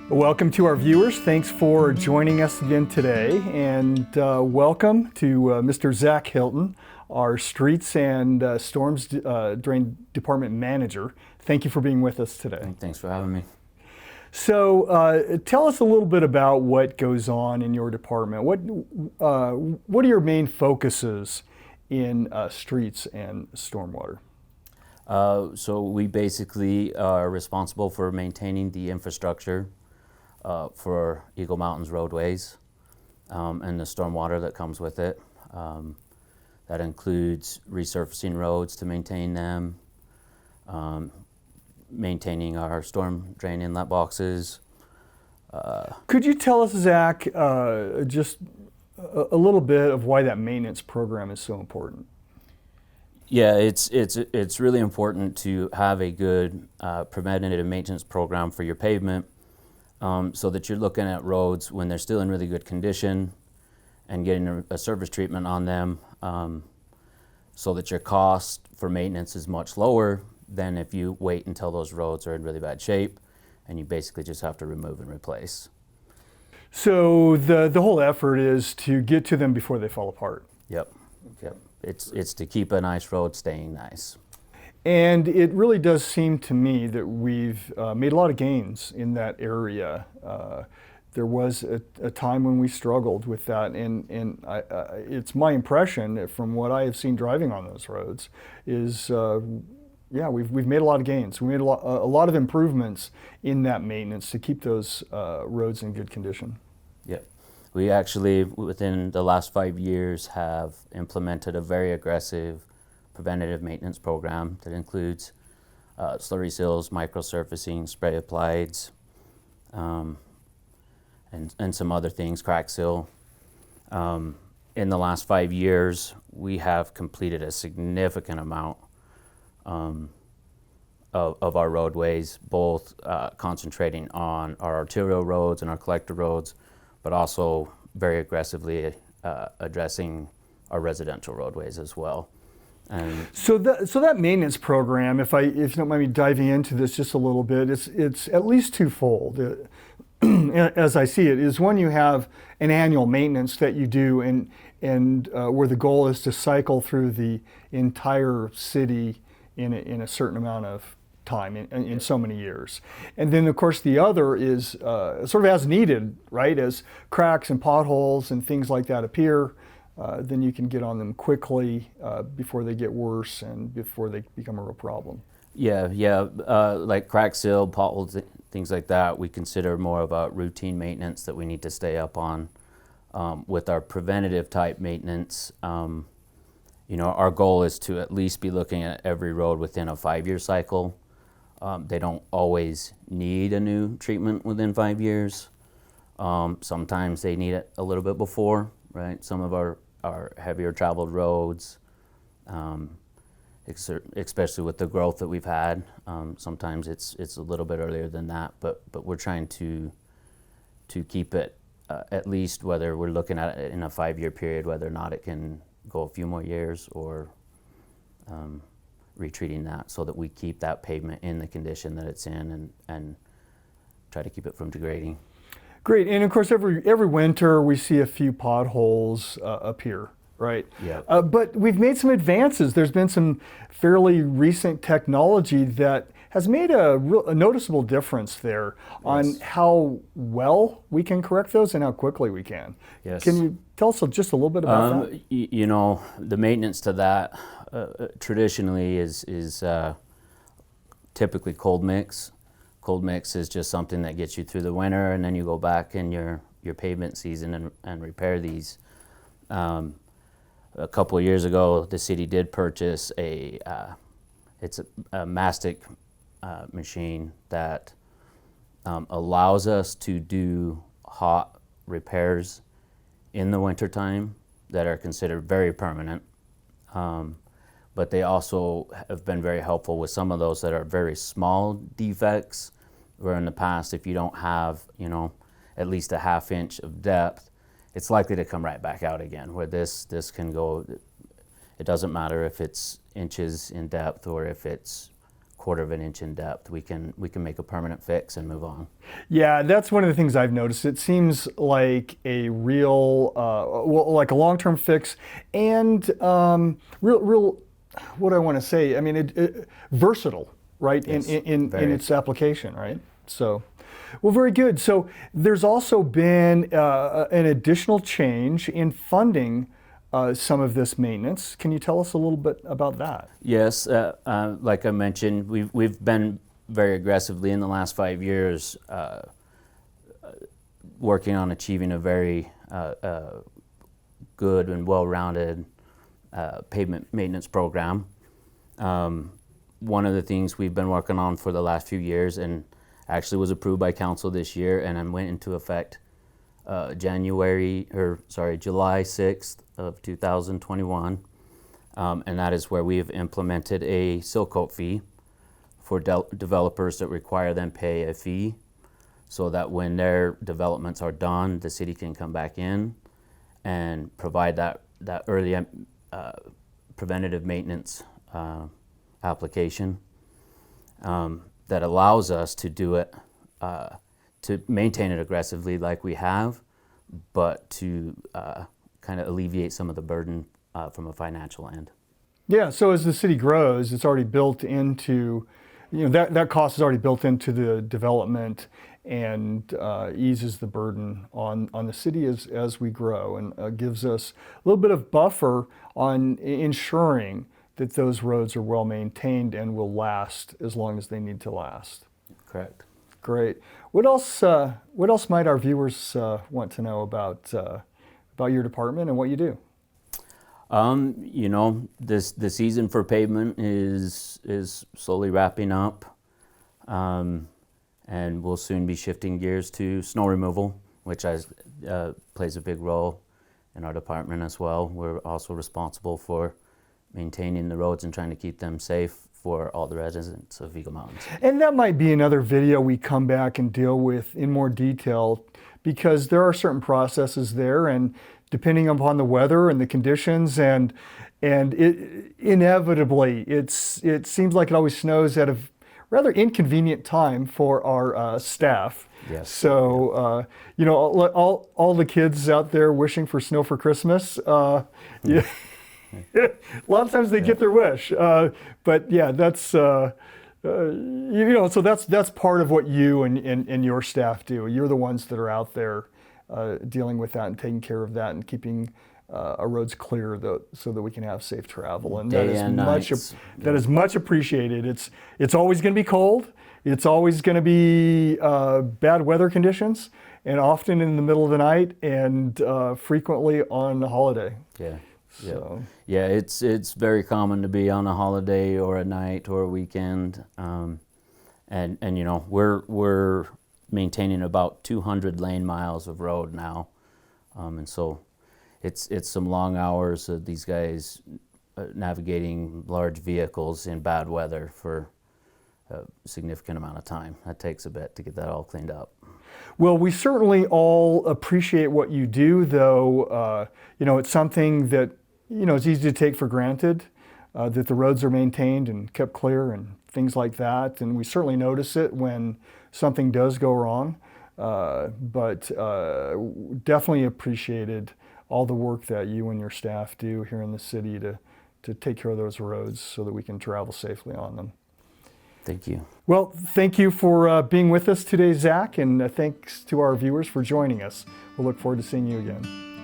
Welcome to our viewers. Thanks for joining us again today, and welcome to Mr. Zac Hilton, our Streets and Storms Drain Department Manager. Thank you for being with us today. Thanks for having me. So tell us a little bit about what goes on in your department. What are your main focuses in streets and stormwater? So we basically are responsible for maintaining the infrastructure for Eagle Mountain's roadways and the stormwater that comes with it. That includes resurfacing roads to maintain them, maintaining our storm drain inlet boxes. Could you tell us, Zac, just a little bit of why that maintenance program is so important? Yeah, it's really important to have a good preventative maintenance program for your pavement, so that you're looking at roads when they're still in really good condition and getting a surface treatment on them, so that your cost for maintenance is much lower than if you wait until those roads are in really bad shape and you basically just have to remove and replace. So the whole effort is to get to them before they fall apart. Yep. It's to keep a nice road staying nice. And it really does seem to me that we've made a lot of gains in that area. There was a time when we struggled with that, and it's my impression from what I have seen driving on those roads is, yeah, we've made a lot of gains. We made a lot of improvements in that maintenance to keep those roads in good condition. Yep. We actually, within the last 5 years, have implemented a very aggressive preventative maintenance program that includes slurry seals, microsurfacing, spray applieds, and some other things, crack seal. In the last 5 years, we have completed a significant amount of our roadways, both concentrating on our arterial roads and our collector roads, but also very aggressively addressing our residential roadways as well. And so that maintenance program, if you don't mind me diving into this just a little bit, it's at least twofold. As I see it, is one, you have an annual maintenance that you do, and where the goal is to cycle through the entire city in a certain amount of time, in so many years. And then of course the other is sort of as needed, right? As cracks and potholes and things like that appear, then you can get on them quickly before they get worse and before they become a real problem. Yeah, like crack seal, potholes, things like that, we consider more of a routine maintenance that we need to stay up on. With our preventative type maintenance, our goal is to at least be looking at every road within a 5-year cycle. They don't always need a new treatment within 5 years. Sometimes they need it a little bit before, right? Some of our heavier traveled roads, especially with the growth that we've had, sometimes it's a little bit earlier than that, but we're trying to keep it at least, whether we're looking at it in a 5-year period, whether or not it can go a few more years, or retreating that so that we keep that pavement in the condition that it's in and try to keep it from degrading. Great, and of course every winter we see a few potholes appear, right? Yeah. But we've made some advances. There's been some fairly recent technology that has made a noticeable difference there on how well we can correct those and how quickly we can. Yes. Can you tell us just a little bit about that? The maintenance to that traditionally is typically cold mix. Cold mix is just something that gets you through the winter, and then you go back in your pavement season and repair these. A couple of years ago, the city did purchase it's a mastic machine that allows us to do hot repairs in the wintertime that are considered very permanent. But they also have been very helpful with some of those that are very small defects, where in the past, if you don't have, at least a 1/2 inch of depth, it's likely to come right back out again, where this can go, it doesn't matter if it's inches in depth or if it's quarter of an inch in depth, we can make a permanent fix and move on. Yeah, that's one of the things I've noticed. It seems like a real, like a long-term fix, and real. What do I want to say? I mean, versatile, right? Yes, in very. its application, right? So, well, very good. So there's also been an additional change in funding some of this maintenance. Can you tell us a little bit about that? Yes, like I mentioned, we've been very aggressively in the last 5 years working on achieving a very good and well-rounded pavement maintenance program. One of the things we've been working on for the last few years, and actually was approved by council this year, and then went into effect July 6th of 2021, and that is where we have implemented a seal coat fee for developers that require them pay a fee, so that when their developments are done, the city can come back in and provide that early preventative maintenance application that allows us to do it, to maintain it aggressively like we have, but to kind of alleviate some of the burden from a financial end. Yeah, so as the city grows, it's already built into, that cost is already built into the development, and eases the burden on the city as we grow, and gives us a little bit of buffer on ensuring that those roads are well maintained and will last as long as they need to last. Correct. Great. What else might our viewers want to know about your department and what you do? The season for pavement is slowly wrapping up, and we'll soon be shifting gears to snow removal, which plays a big role in our department as well. We're also responsible for maintaining the roads and trying to keep them safe for all the residents of Eagle Mountains. And that might be another video we come back and deal with in more detail, because there are certain processes there, and depending upon the weather and the conditions, and it inevitably it seems like it always snows at a rather inconvenient time for our staff. Yes. So all the kids out there wishing for snow for Christmas. Yeah. A lot of times they get their wish, but yeah, that's so that's part of what you and your staff do. You're the ones that are out there dealing with that and taking care of that and keeping our roads clear, so that we can have safe travel. And that is much appreciated. It's always going to be cold. It's always going to be bad weather conditions, and often in the middle of the night, and frequently on a holiday. Yeah. So. Yeah, it's very common to be on a holiday or a night or a weekend, and we're maintaining about 200 lane miles of road now, and so it's some long hours of these guys navigating large vehicles in bad weather for a significant amount of time. That takes a bit to get that all cleaned up. Well, we certainly all appreciate what you do, though. It's something that it's easy to take for granted, that the roads are maintained and kept clear and things like that. And we certainly notice it when something does go wrong. But definitely appreciated all the work that you and your staff do here in the city to take care of those roads so that we can travel safely on them. Thank you. Well, thank you for being with us today, Zac, and thanks to our viewers for joining us. We'll look forward to seeing you again.